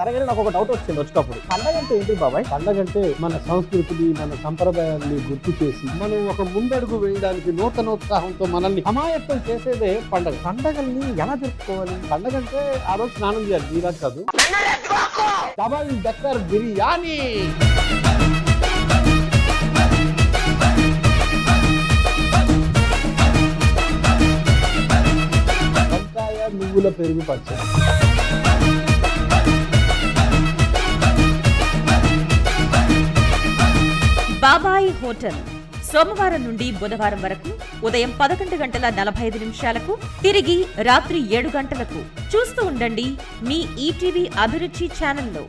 సరే కానీ నాకు ఒక డౌట్ వచ్చింది వచ్చేటప్పుడు, పండగ అంటే ఏంటి బాబాయ్? పండగ అంటే మన సంస్కృతిని, మన సంప్రదాయాన్ని గుర్తు చేసి మనం ఒక ముందడుగు వేయడానికి నూతనోత్సాహంతో మనల్ని అమాయత్తం చేసేదే పండగ. పండగల్ని ఎలా జరుపుకోవాలి? పండగ అంటే ఆ రోజు స్నానం చేయాలి, నీలా కాదు. Double decker biryani. వంకాయ నువ్వుల పెరుగు పచ్చడి. బాబాయి హోటల్ సోమవారం నుండి బుధవారం వరకు ఉదయం 11:45 తిరిగి రాత్రి 7 గంటలకు. చూస్తూ ఉండండి మీ ఈటీవీ అభిరుచి ఛానల్లో.